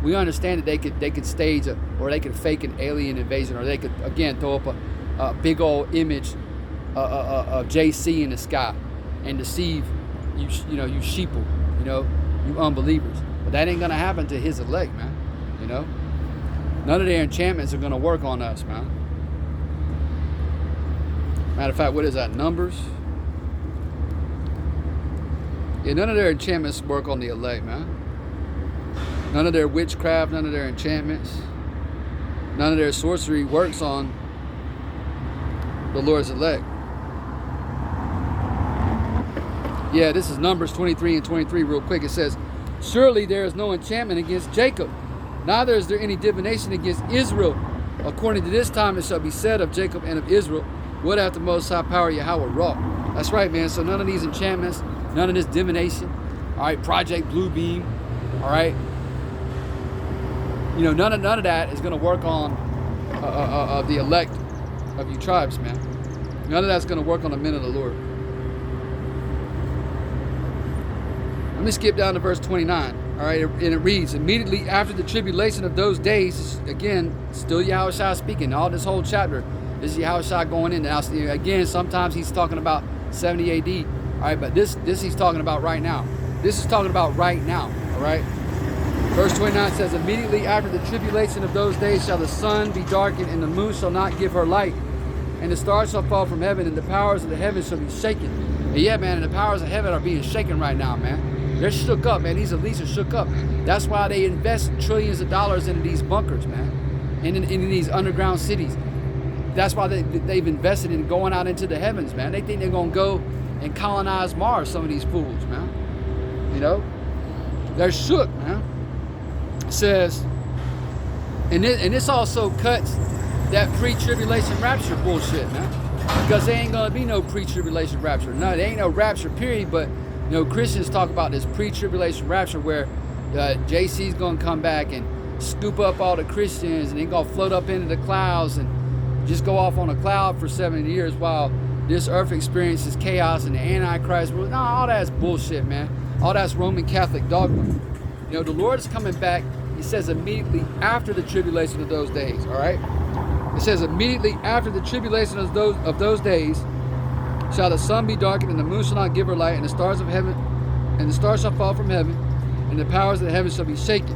we understand that they could stage or they could fake an alien invasion, or they could again throw up a big old image of JC in the sky and deceive you, you sheeple, you unbelievers. But that ain't gonna happen to his elect, man. None of their enchantments are gonna work on us, man. Matter of fact, what is that? Numbers? Yeah, none of their enchantments work on the elect, man. None of their witchcraft, none of their enchantments, none of their sorcery works on the Lord's elect. Yeah, this is Numbers 23 and 23 real quick. It says, surely there is no enchantment against Jacob, neither is there any divination against Israel. According to this time it shall be said of Jacob and of Israel, what hath the Most High power Yahweh wrought? That's right, man. So none of these enchantments, none of this divination, all right, Project Blue Beam, all right, none of that is going to work on the elect of you tribes, man. None of that's going to work on the men of the Lord. Let me skip down to verse 29. All right, and it reads, immediately after the tribulation of those days, again, still Yahushua speaking, all this whole chapter, this is Yahushua going in. Now, again, sometimes he's talking about 70 AD. All right, but this he's talking about right now. This is talking about right now, all right? Verse 29 says, immediately after the tribulation of those days shall the sun be darkened, and the moon shall not give her light, and the stars shall fall from heaven, and the powers of the heavens shall be shaken. And yeah, man, and the powers of heaven are being shaken right now, man. They're shook up, man. These elites are shook up. That's why they invest trillions of dollars into these bunkers, man, and in these underground cities. That's why they've invested in going out into the heavens, man. They think they're going to go and colonize Mars, some of these fools, man. They're shook, man. It says, and this also cuts that pre-tribulation rapture bullshit, man. Because there ain't going to be no pre-tribulation rapture. No, there ain't no rapture, period, but Christians talk about this pre-tribulation rapture where JC's going to come back and scoop up all the Christians, and they're going to float up into the clouds and just go off on a cloud for 70 years while this earth experiences chaos and the Antichrist. No, all that's bullshit, man. All that's Roman Catholic dogma. The Lord is coming back. He says immediately after the tribulation of those days, all right? It says immediately after the tribulation of those days shall the sun be darkened, and the moon shall not give her light, and the stars shall fall from heaven, and the powers of the heavens shall be shaken.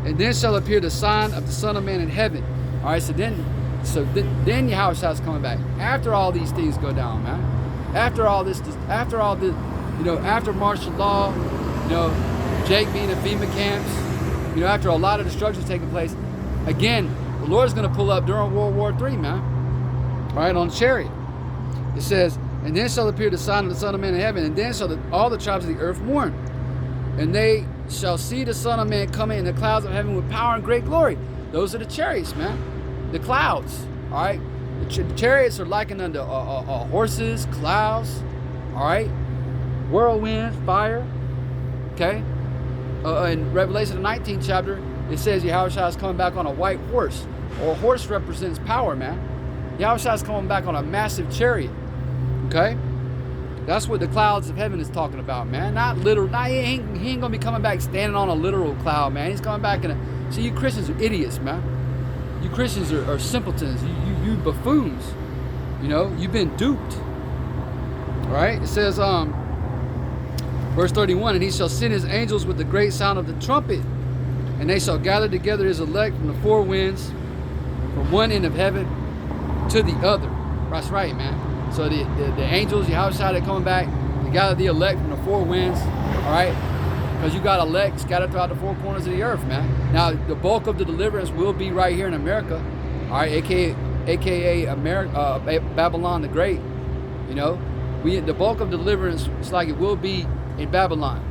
And then shall appear the sign of the Son of Man in heaven. All right, so then Yahushua is coming back. After all these things go down, man. After martial law, Jake being at FEMA camps, after a lot of destruction taking place, again, the Lord's going to pull up during World War III, man. All right, on a chariot. It says, and then shall appear the sign of the Son of Man in heaven, and then shall all the tribes of the earth mourn. And they shall see the Son of Man coming in the clouds of heaven with power and great glory. Those are the chariots, man. The clouds, all right? The chariots are likened unto horses, clouds, all right? Whirlwind, fire, okay? In Revelation, the 19th chapter, it says Yahushua is coming back on a white horse. Or a horse represents power, man. Yahushua is coming back on a massive chariot, okay? That's what the clouds of heaven is talking about, man. Not literal. He ain't going to be coming back standing on a literal cloud, man. He's coming back in a... See, you Christians are idiots, man. You Christians are simpletons. You buffoons. You've been duped. All right? It says, verse 31, and he shall send his angels with the great sound of the trumpet, and they shall gather together his elect from the four winds, from one end of heaven to the other. That's right, man. So the angels, Yahushua, they're coming back to gather the elect from the four winds. All right? Because you got elect scattered throughout the four corners of the earth, man. Now, the bulk of the deliverance will be right here in America. All right? AKA America, Babylon the Great. The bulk of deliverance, it's like it will be in Babylon.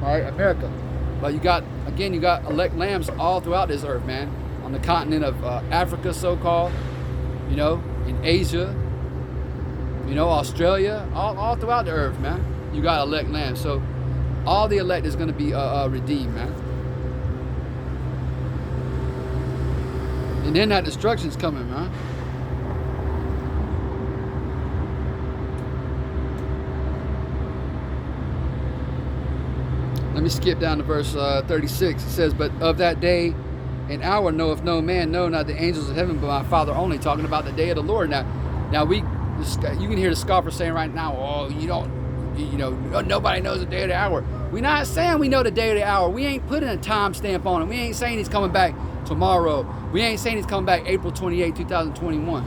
All right? America. But you got elect lambs all throughout this earth, man. On the continent of Africa, so-called. In Asia. Australia. All throughout the earth, man. You got elect lambs. So, all the elect is going to be redeemed, man. And then that destruction's coming, man. Let me skip down to verse 36. It says, but of that day and hour knoweth no man, no, not the angels of heaven, but my Father only. Talking about the day of the Lord. Now you can hear the scoffer saying right now, oh, nobody knows the day or the hour. We're not saying we know the day or the hour. We ain't putting a time stamp on it. We ain't saying he's coming back tomorrow. We ain't saying he's coming back April 28, 2021.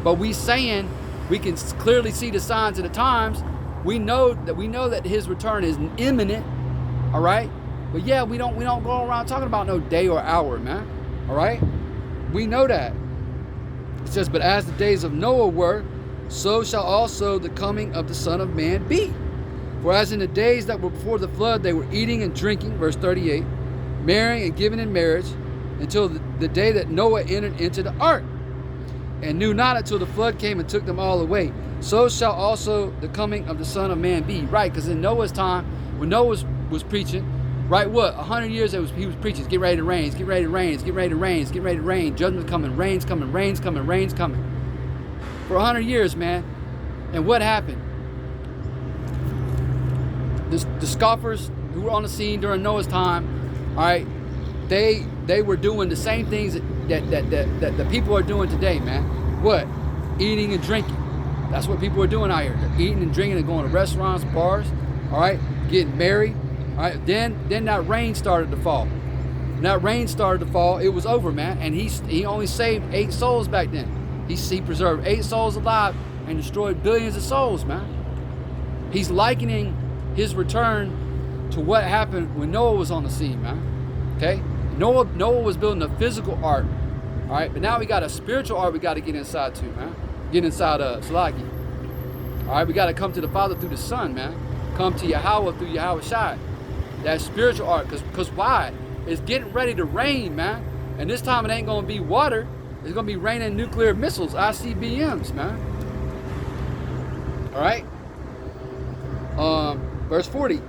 But we saying we can clearly see the signs of the times. We know that his return is imminent. All right. But yeah, we don't go around talking about no day or hour, man. All right. We know that. It says, but as the days of Noah were, so shall also the coming of the Son of Man be. For as in the days that were before the flood, they were eating and drinking, verse 38, marrying and giving in marriage, until the day that Noah entered into the ark, and knew not until the flood came and took them all away. So shall also the coming of the Son of Man be. Right, because in Noah's time, when Noah was preaching, right, 100 years he was preaching, get ready to rain, get ready to rain, get ready to rain, get ready to rain, judgment's coming, rain's coming, rain's coming, rain's coming. For 100 years, man. And what happened? The scoffers who were on the scene during Noah's time, all right, they were doing the same things that the people are doing today, man. What? Eating and drinking. That's what people are doing out here. They're eating and drinking and going to restaurants, bars, all right, getting married. All right, then that rain started to fall. When that rain started to fall, it was over, man. And he only saved 8 souls back then. He preserved 8 souls alive and destroyed billions of souls, man. He's likening his return to what happened when Noah was on the scene, man. Okay? Noah was building a physical ark. All right, but now we got a spiritual ark we got to get inside too, man. Get inside Salaki. All right, we got to come to the Father through the Son, man. Come to Yahweh through Yahweh Shai. That spiritual ark, because why? It's getting ready to rain, man. And this time it ain't going to be water. It's going to be raining nuclear missiles, ICBMs, man. All right? Verse 40.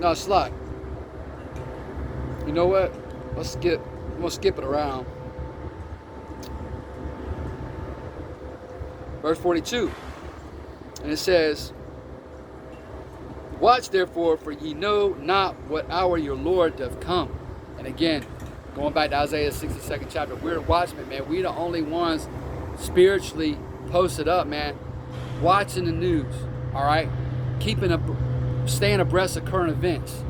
No, Slot. You know what? I'm going to skip it around. Verse 42. And it says, watch therefore, for ye know not what hour your Lord doth come. And again, going back to Isaiah 62nd chapter, we're the watchmen, man. We're the only ones spiritually posted up, man, watching the news, all right? Staying abreast of current events,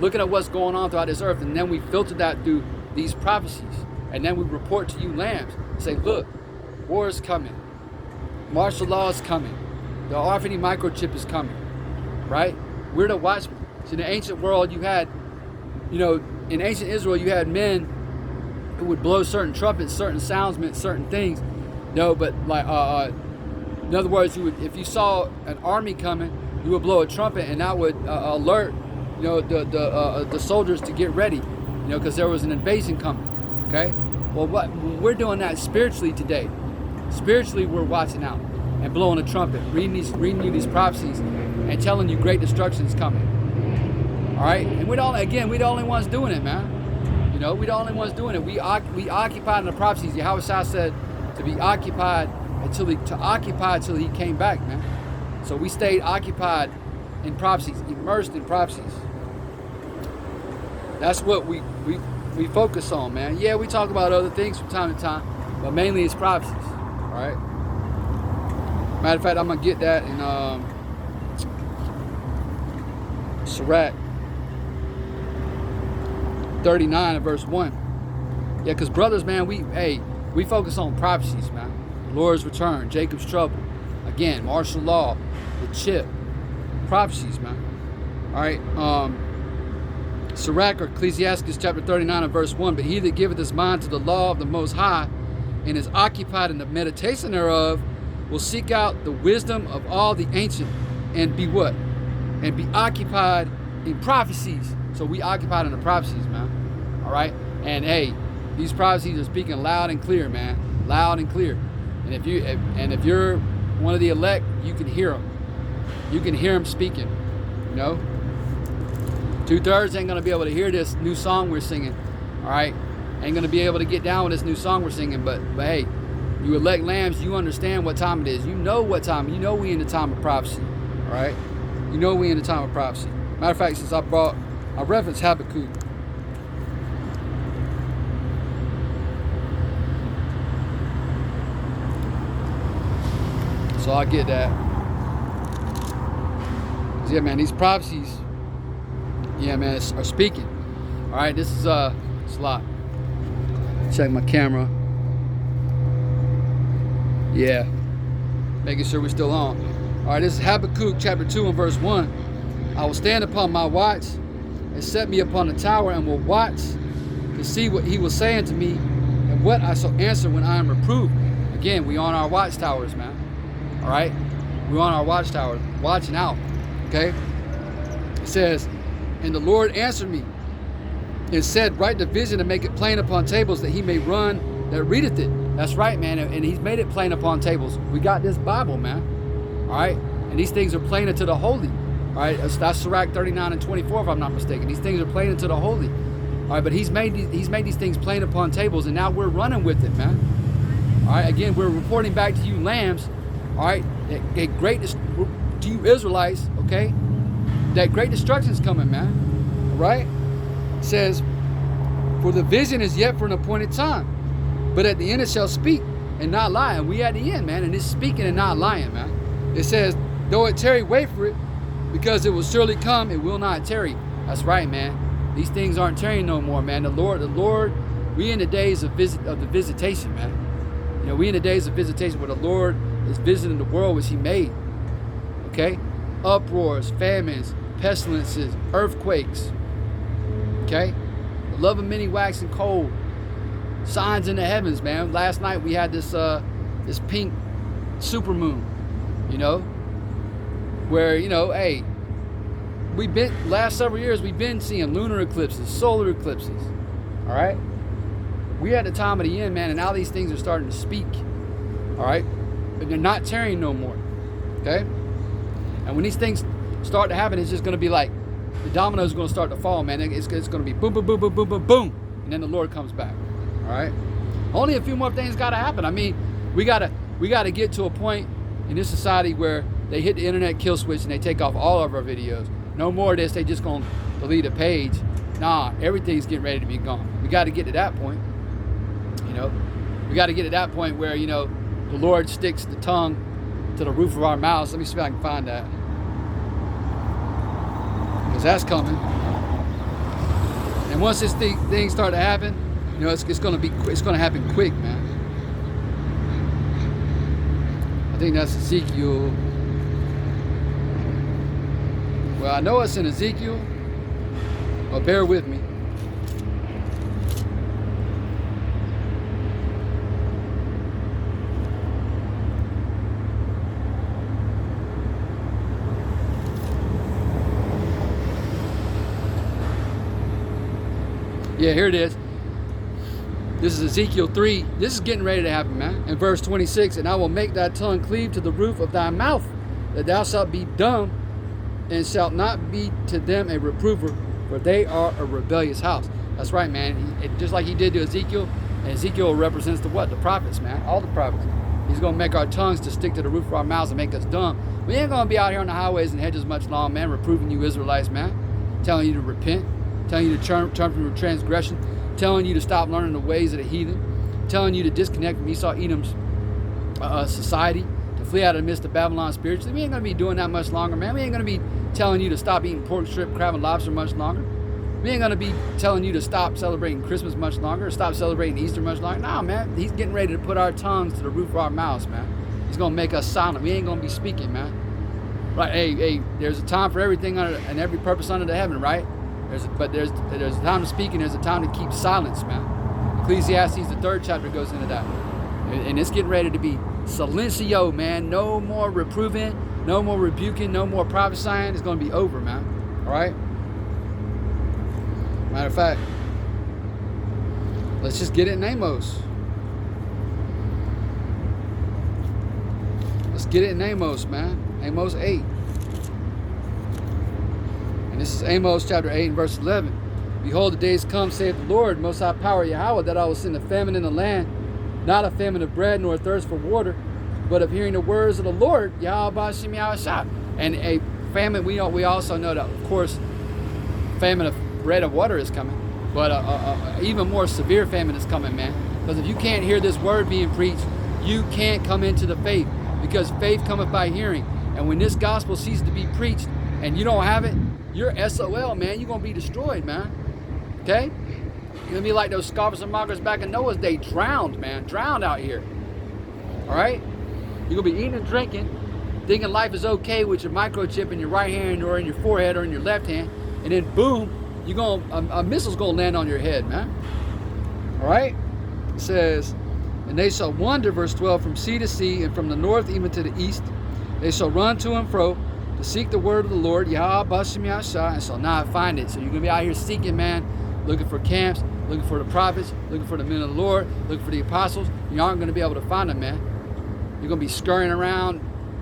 looking at what's going on throughout this earth, and then we filter that through these prophecies. And then we report to you lambs, say, look, war is coming. Martial law is coming. The RFID microchip is coming, right? We're the watchmen. So in the ancient world, you had, in ancient Israel, you had men who would blow certain trumpets, certain sounds meant certain things. But like, in other words, if you saw an army coming, you would blow a trumpet, and that would alert, the soldiers to get ready, because there was an invasion coming. Okay. Well, we're doing that spiritually today. Spiritually, we're watching out and blowing a trumpet, reading you these prophecies, and telling you great destruction is coming. All right, and we're the only ones doing it, man. We're the only ones doing it. We occupied in the prophecies. Yahweh Shai said to be occupied until he came back, man. So we stayed occupied in prophecies, immersed in prophecies. That's what we focus on, man. Yeah, we talk about other things from time to time, but mainly it's prophecies. All right. Matter of fact, I'm gonna get that in Sirach 39 and verse 1. Yeah, because brothers, man, we focus on prophecies, man. The Lord's return, Jacob's trouble, again, martial law, the chip, prophecies, man. All right. Sirach or Ecclesiastes chapter 39 and verse 1. But he that giveth his mind to the law of the Most High, and is occupied in the meditation thereof, will seek out the wisdom of all the ancient, and be what? And be occupied in prophecies. So we occupied in the prophecies, man. All right. And hey, these prophecies are speaking loud and clear, man. Loud and clear. And if you're one of the elect, you can hear them. You can hear them speaking. 2/3 ain't gonna be able to hear this new song we're singing. All right. Ain't gonna be able to get down with this new song we're singing. But hey, you elect lambs, you understand what time it is. You know what time. You know we in the time of prophecy. All right. You know we in the time of prophecy. Matter of fact, since I referenced Habakkuk. So I get that. Yeah, man, these prophecies, yeah, man, are speaking. All right, this is it's a lot. Check my camera. Yeah, making sure we're still on. All right, this is Habakkuk chapter 2 and verse 1. I will stand upon my watch and set me upon the tower and will watch to see what he will say unto me and what I shall answer when I am reproved. Again, we on our watchtowers, man. All right, we on our watchtowers, watching out. Okay, it says, and the Lord answered me and said, write the vision and make it plain upon tables that he may run that readeth it. That's right, man, and he's made it plain upon tables. We got this Bible, man. All right, and these things are plain unto the holy. All right, that's Sirach 39 and 24, if I'm not mistaken. These things are plain unto the holy. All right, but he's made these things plain upon tables, and now we're running with it, man. All right, again, we're reporting back to you lambs. All right, to you Israelites, okay, that great destruction's coming, man. All right, it says, for the vision is yet for an appointed time, but at the end it shall speak and not lie. And we at the end, man, and it's speaking and not lying, man. It says, though it tarry, wait for it, because it will surely come, it will not tarry. That's right, man. These things aren't tarrying no more, man. The Lord, we in the days of the visitation, man. You know, we in the days of visitation where the Lord is visiting the world which he made. Okay? Uproars, famines, pestilences, earthquakes. Okay? The love of many waxing cold. Signs in the heavens, man. Last night we had this pink supermoon, you know, where, you know, hey, last several years we've been seeing lunar eclipses, solar eclipses. All right? We're at the time of the end, man, and now these things are starting to speak. All right? But they're not tarrying no more. Okay? And when these things start to happen, it's just going to be like the dominoes are going to start to fall, man. It's going to be boom, boom, boom, boom, boom, boom, boom. And then the Lord comes back. All right? Only a few more things got to happen. I mean, we got to get to a point in this society where they hit the internet kill switch and they take off all of our videos. No more of this. They just going to delete a page. Nah, everything's getting ready to be gone. We got to get to that point. You know? We got to get to that point where, you know, the Lord sticks the tongue to the roof of our mouths. Let me see if I can find that. Because that's coming. And once this thing start to happen, you know, it's going to happen quick, man. I think that's Ezekiel. Well, I know it's in Ezekiel, but bear with me. Yeah, here it is. This is Ezekiel 3. This is getting ready to happen, man. In verse 26, and I will make thy tongue cleave to the roof of thy mouth, that thou shalt be dumb, and shalt not be to them a reprover, for they are a rebellious house. That's right, man. Just like he did to Ezekiel, and Ezekiel represents the what? The prophets, man. All the prophets. He's going to make our tongues to stick to the roof of our mouths and make us dumb. We ain't going to be out here on the highways and hedges much long, man, reproving you Israelites, man. Telling you to repent. Telling you to turn from your transgression, telling you to stop learning the ways of the heathen, telling you to disconnect from Esau Edom's society, to flee out of the midst of Babylon spiritually. We ain't going to be doing that much longer, man. We ain't going to be telling you to stop eating pork, strip, crab, and lobster much longer. We ain't going to be telling you to stop celebrating Christmas much longer, or stop celebrating Easter much longer. Nah, man. He's getting ready to put our tongues to the roof of our mouths, man. He's going to make us silent. We ain't going to be speaking, man. Right? Hey, there's a time for everything and every purpose under the heaven, right? There's a time to speak and there's a time to keep silence, man. Ecclesiastes, the 3rd chapter, goes into that. And it's getting ready to be silencio, man. No more reproving, no more rebuking, no more prophesying. It's going to be over, man. All right? Matter of fact, let's just get it in Amos. Let's get it in Amos, man. Amos 8. And this is Amos chapter 8 and verse 11. Behold, the days come, saith the Lord, Most High Power Yahweh, that I will send a famine in the land, not a famine of bread, nor a thirst for water, but of hearing the words of the Lord, Yahweh Ba'Shem Yahweh Shah. And a famine, we also know that, of course, famine of bread and water is coming, but a even more severe famine is coming, man. Because if you can't hear this word being preached, you can't come into the faith, because faith cometh by hearing. And when this gospel ceases to be preached and you don't have it, you're SOL, man. You're going to be destroyed, man. Okay? You're going to be like those scoffers and mockers back in Noah's day, drowned, man. Drowned out here. All right? You're going to be eating and drinking, thinking life is okay with your microchip in your right hand or in your forehead or in your left hand. And then, boom, a missile's going to land on your head, man. All right? It says, and they shall wander, verse 12, from sea to sea, and from the north even to the east. They shall run to and fro to seek the word of the Lord, Yah Bashim Yahshua, and shall not find it. So you're going to be out here seeking, man, looking for camps, looking for the prophets, looking for the men of the Lord, looking for the apostles. You aren't going to be able to find them, man. You're going to be scurrying around,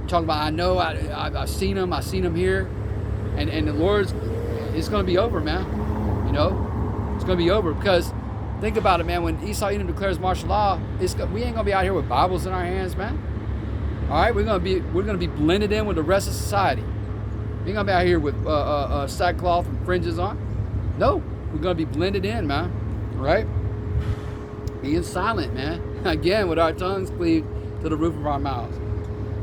talking about, I know, I've seen them here. And the Lord's, it's going to be over, man. You know, it's going to be over, because think about it, man. When Esau Edom declares martial law, we ain't going to be out here with Bibles in our hands, man. All right, we're gonna be blended in with the rest of society. We ain't gonna be out here with sackcloth and fringes on. No, we're gonna be blended in, man. All right, being silent, man. Again, with our tongues cleaved to the roof of our mouths.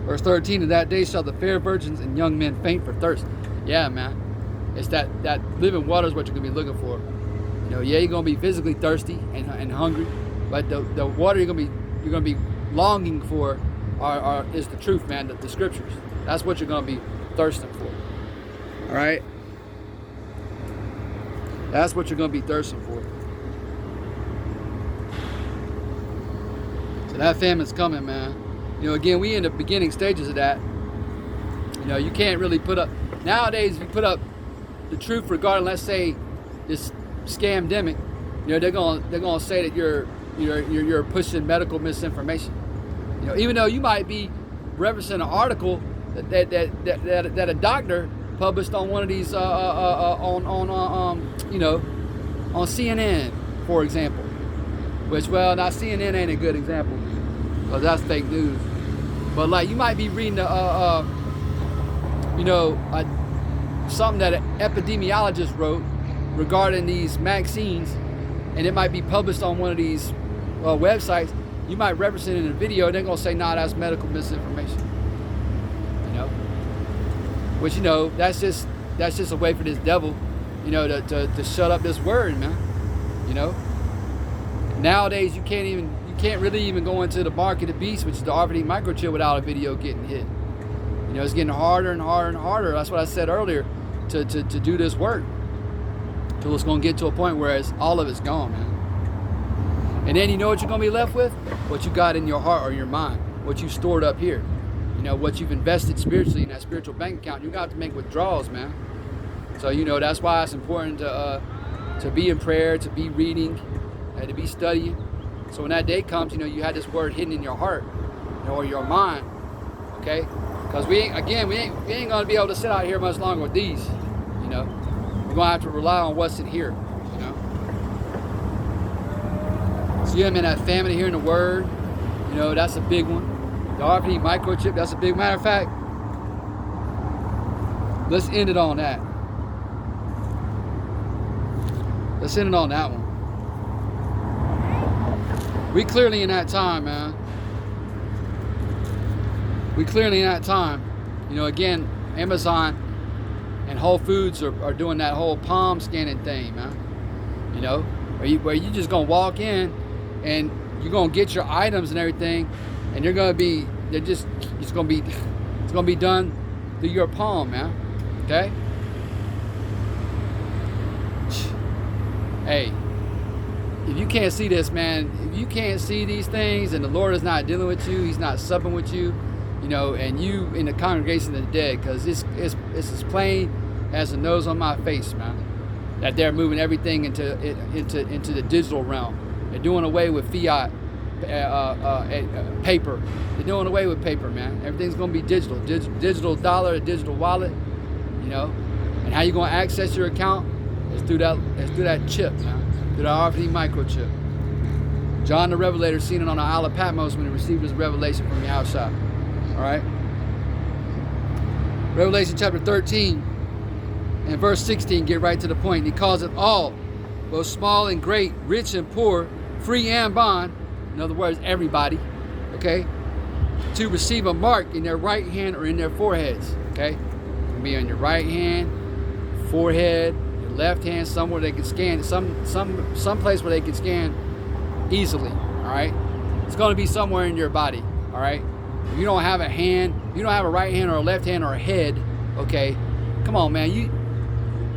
Verse 13: in that day shall the fair virgins and young men faint for thirst. Yeah, man. It's that living water is what you're gonna be looking for. You know, yeah, you're gonna be physically thirsty and hungry, but the water you're gonna be longing for is the truth, man, the scriptures. That's what you're going to be thirsting for. All right? That's what you're going to be thirsting for. So that famine's coming, man. You know, again, we in the beginning stages of that. You know, you can't really put up, nowadays, if you put up the truth regarding, let's say, this scamdemic, you know, they're going to say that you're pushing medical misinformation. You know, even though you might be referencing an article that a doctor published on one of these on CNN, for example. Which, well, now CNN ain't a good example, because that's fake news. But like, you might be reading something that an epidemiologist wrote regarding these vaccines, and it might be published on one of these websites. You might reference it in a video, they're going to say, nah, that's medical misinformation. You know? Which, you know, that's just a way for this devil, you know, to shut up this word, man. You know? Nowadays, you can't really even go into the mark of the beast, which is the RFID microchip, without a video getting hit. You know, it's getting harder and harder and harder. That's what I said earlier, to do this work. Till it's going to get to a point where all of it's gone, man. And then you know what you're going to be left with? What you got in your heart or your mind. What you stored up here. You know, what you've invested spiritually in that spiritual bank account. You're going to have to make withdrawals, man. So, you know, that's why it's important to be in prayer, to be reading, and to be studying. So when that day comes, you know, you had this word hidden in your heart, you know, or your mind. Okay? Because we ain't going to be able to sit out here much longer with these. You know, we're going to have to rely on what's in here. You know. So yeah, man, that famine of hearing the word, you know, that's a big one. The RFID microchip, that's a big. Matter of fact, let's end it on that. Let's end it on that one. We clearly in that time, man. We clearly in that time. You know, again, Amazon and Whole Foods are doing that whole palm scanning thing, man. You know, where you just gonna walk in and you're gonna get your items and everything, and it's gonna be done through your palm, man. Okay? Hey, if you can't see this, man, if you can't see these things and the Lord is not dealing with you, He's not supping with you, you know, and you in the congregation of the dead, because it's as plain as the nose on my face, man, that they're moving everything into the digital realm. They're doing away with fiat paper. They're doing away with paper, man. Everything's going to be digital. Digital dollar, a digital wallet, you know. And how you going to access your account is through that chip, man. Through the RFID microchip. John the Revelator seen it on the Isle of Patmos when he received his revelation from the outside. All right. Revelation chapter 13. And verse 16, get right to the point. He calls it all, both small and great, rich and poor, free and bond. In other words, everybody, okay, to receive a mark in their right hand or in their foreheads, okay? It can be on your right hand, forehead, your left hand, somewhere they can scan, some place where they can scan easily, all right? It's going to be somewhere in your body, all right? If you don't have a hand, you don't have a right hand or a left hand or a head, okay? Come on, man, you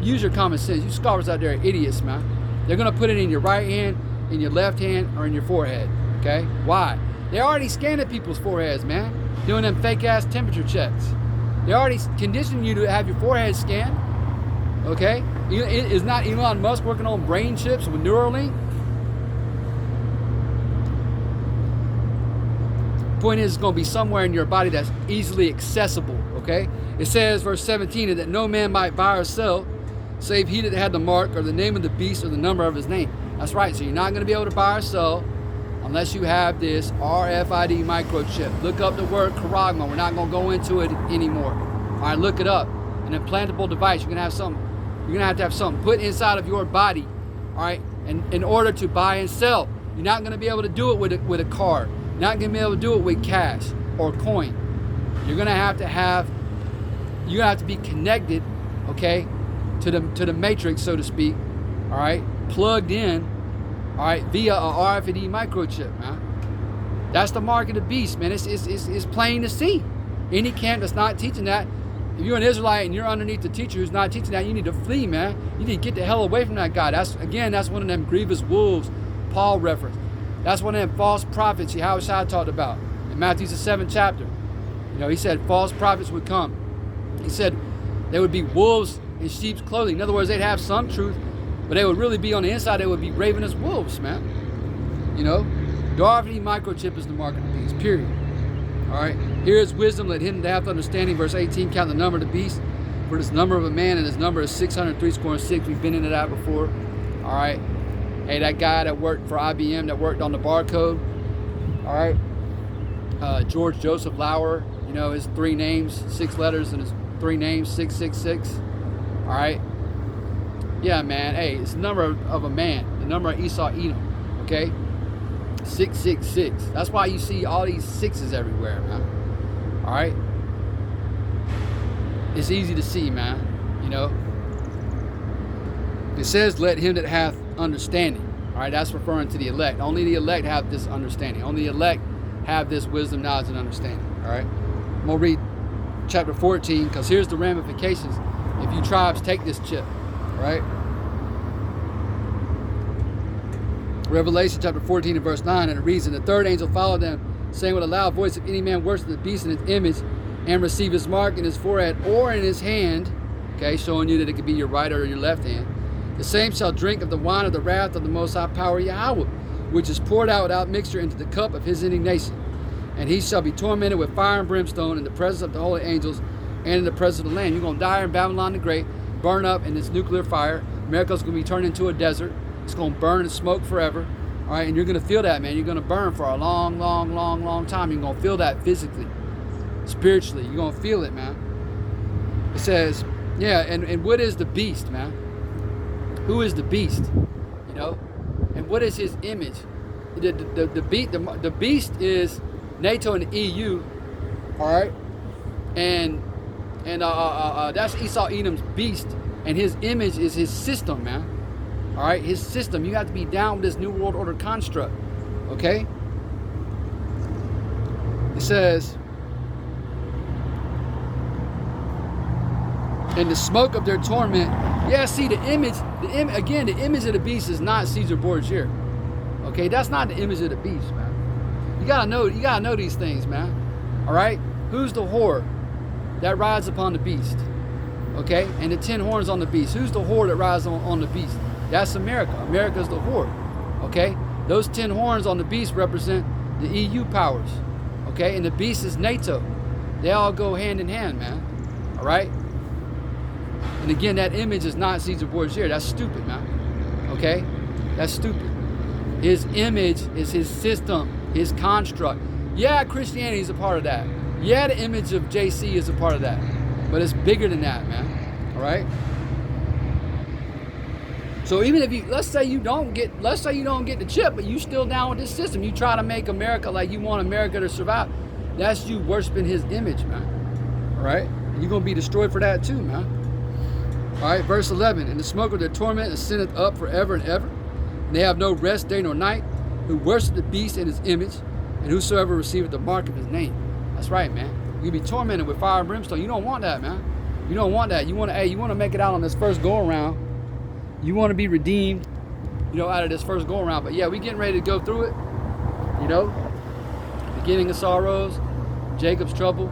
use your common sense. You scholars out there are idiots, man. They're going to put it in your right hand, in your left hand, or in your forehead, okay? Why? They're already scanning people's foreheads, man, doing them fake-ass temperature checks. They're already conditioning you to have your forehead scanned, okay? Is not Elon Musk working on brain chips with Neuralink? Point is, it's going to be somewhere in your body that's easily accessible, okay? It says, verse 17, that no man might buy or sell, save he that had the mark or the name of the beast or the number of his name. That's right, so you're not going to be able to buy or sell unless you have this RFID microchip. Look up the word charagma. We're not going to go into it anymore. All right, look it up. An implantable device. You're going to have something. You're going to have something put inside of your body, all right, and in order to buy and sell. You're not going to be able to do it with a card. You're not going to be able to do it with cash or coin. You're going to have to be connected, okay, to the matrix, so to speak, all right, plugged in, all right, via a RFID microchip, man. That's the mark of the beast, man. It's plain to see. Any camp that's not teaching that, if you're an Israelite and you're underneath the teacher who's not teaching that, you need to flee, man. You need to get the hell away from that guy. That's one of them grievous wolves Paul referenced. That's one of them false prophets Yahushua talked about in Matthew's 7th chapter. You know, he said false prophets would come. He said they would be wolves in sheep's clothing. In other words, they'd have some truth, but they would really be on the inside. They would be ravenous wolves, man. You know, the RFID microchip is the mark of the beast, period. All right, here is wisdom. Let him that hath understanding. Verse 18, count the number of the beast, for this number of a man, and his number is 603 We've been into that before. All right. Hey, that guy that worked for IBM, that worked on the barcode. All right. George Joseph Lauer, you know, his 3 names, 6 letters, and his 3 names, 666. All right. Yeah, man. Hey, it's the number of a man, the number of Esau Edom. Okay. 666. That's why you see all these 6s everywhere, man. All right. It's easy to see, man. You know. It says, let him that hath understanding. All right, that's referring to the elect. Only the elect have this understanding. Only the elect have this wisdom, knowledge, and understanding. All right. I'm going to read chapter 14, because here's the ramifications if you tribes take this chip. All right. Revelation chapter 14 and verse 9, and it reads, and the third angel followed them, saying with a loud voice, if any man worship the beast in its image and receive his mark in his forehead or in his hand, okay, showing you that it could be your right or your left hand, the same shall drink of the wine of the wrath of the Most High Power Yahweh, which is poured out without mixture into the cup of his indignation. And he shall be tormented with fire and brimstone in the presence of the holy angels and in the presence of the Lamb. You're going to die in Babylon the Great, burn up in this nuclear fire. America's going to be turned into a desert. It's going to burn and smoke forever. All right, and you're going to feel that, man. You're going to burn for a long, long, long, long time. You're going to feel that physically, spiritually. You're going to feel it, man. It says, yeah, and what is the beast, man? Who is the beast? You know, and what is his image? The beast is NATO and the EU. All right, and that's Esau Edom's beast, and his image is his system, man. All right, his system. You have to be down with this New World Order construct. Okay. It says, in the smoke of their torment. Yeah, see the image of the beast is not Caesar Borgia. Okay, that's not the image of the beast, man. You gotta know these things, man. All right, who's the whore that rides upon the beast? Okay, and the 10 horns on the beast. Who's the whore that rides on the beast? That's America. America's the whore. Okay, those 10 horns on the beast represent the EU powers. Okay, and the beast is NATO. They all go hand in hand, man. All right. And again, that image is not Caesar Borgia. That's stupid, man. Okay? That's stupid. His image is his system, his construct. Yeah, Christianity is a part of that. Yeah, the image of JC is a part of that. But it's bigger than that, man. All right? So even if you, let's say you don't get the chip, but you still down with this system, you try to make America like you want America to survive, that's you worshiping his image, man. All right? And you're going to be destroyed for that too, man. All right, verse 11, and the smoke of their torment ascendeth up forever and ever, and they have no rest day nor night, who worship the beast in his image, and whosoever receiveth the mark of his name. That's right, man. You be tormented with fire and brimstone. You don't want that, man. You don't want that. You want to make it out on this first go around. You want to be redeemed, out of this first go around. But yeah, we getting ready to go through it. Beginning of sorrows, Jacob's trouble,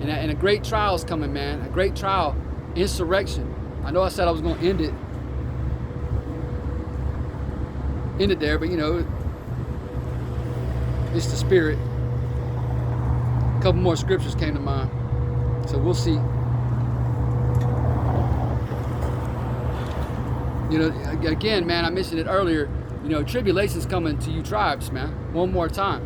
and a great trial is coming, man. A great trial, insurrection. I know I said I was going to end it there, but it's the spirit. A couple more scriptures came to mind, so we'll see. Again, man, I mentioned it earlier. Tribulation's coming to you tribes, man. One more time.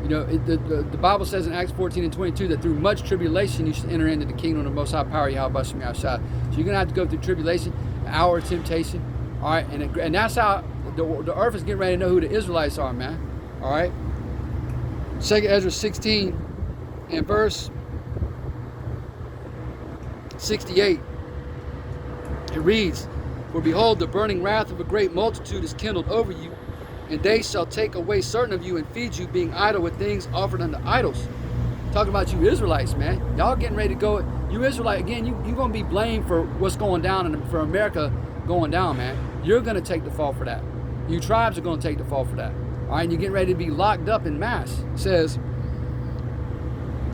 The Bible says in Acts 14 and 22 that through much tribulation you should enter into the kingdom of the Most High Power, Yahweh Shem Yahshua. So you're gonna have to go through tribulation, an hour of temptation. All right, and that's how the earth is getting ready to know who the Israelites are, man. All right. 2 Ezra 16 and verse 68. It reads, "For behold, the burning wrath of a great multitude is kindled over you, and they shall take away certain of you and feed you, being idle with things offered unto idols." Talking about you Israelites, man. Y'all getting ready to go. You Israelite, again, you're going to be blamed for what's going down and for America going down, man. You're going to take the fall for that. You tribes are going to take the fall for that. All right, and you're getting ready to be locked up in mass. It says,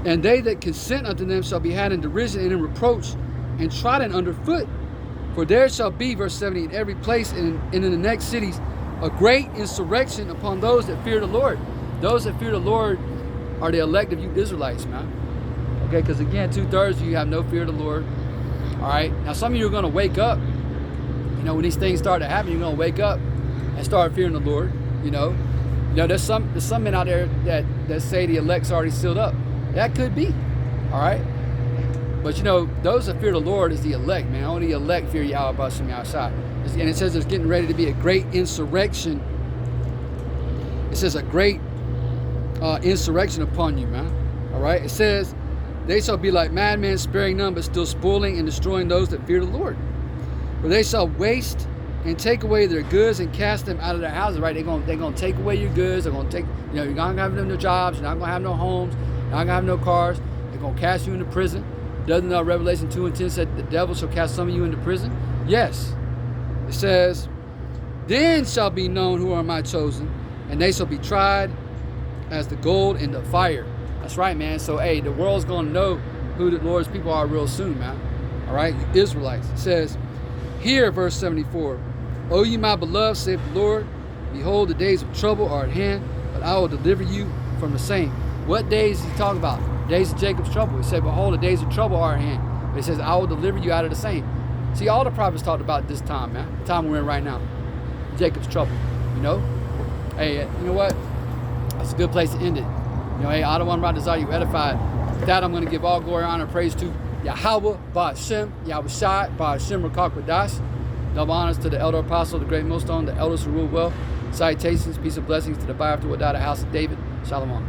"And they that consent unto them shall be had in derision and in reproach and trodden under foot. For there shall be," verse 70, "in every place and in the next cities, a great insurrection upon those that fear the Lord." Those that fear the Lord are the elect of you Israelites, man. Okay, because again, 2/3 of you have no fear of the Lord. All right, now some of you are going to wake up. When these things start to happen, you're going to wake up and start fearing the Lord. There's some men out there that say the elect's already sealed up. That could be. All right. But those that fear the Lord is the elect, man. Only the elect fear Yahweh Shem Yahshua. And it says there's getting ready to be a great insurrection. It says a great insurrection upon you, man. All right. It says, "They shall be like madmen, sparing none, but still spoiling and destroying those that fear the Lord. For they shall waste and take away their goods and cast them out of their houses." Right? They're gonna take away your goods. They're gonna take. You're not gonna have no jobs. You're not gonna have no homes. You're not gonna have no cars. They're gonna cast you into prison. Doesn't Revelation 2 and 10 said the devil shall cast some of you into prison? Yes. It says, "Then shall be known who are my chosen, and they shall be tried as the gold in the fire." That's right, man. So, hey, the world's going to know who the Lord's people are real soon, man. All right, you Israelites. It says, here, verse 74, "O ye my beloved, saith the Lord, behold, the days of trouble are at hand, but I will deliver you from the same." What days is he talking about? Days of Jacob's trouble. He said, "Behold, the days of trouble are at hand." But he says, "I will deliver you out of the same." See, all the prophets talked about this time, man. The time we're in right now. Jacob's trouble, Hey, you know what? That's a good place to end it. Hey, I don't want to desire you edified. With that, I'm going to give all glory, honor, and praise to Yahweh, Ba'ashem, Yahweh Shai, Ba'ashem Rakak Wadash. Double honors to the elder apostle, the great millstone, the elders who rule well. Salutations, peace and blessings to the buyer after what died, the house of David. Shalom.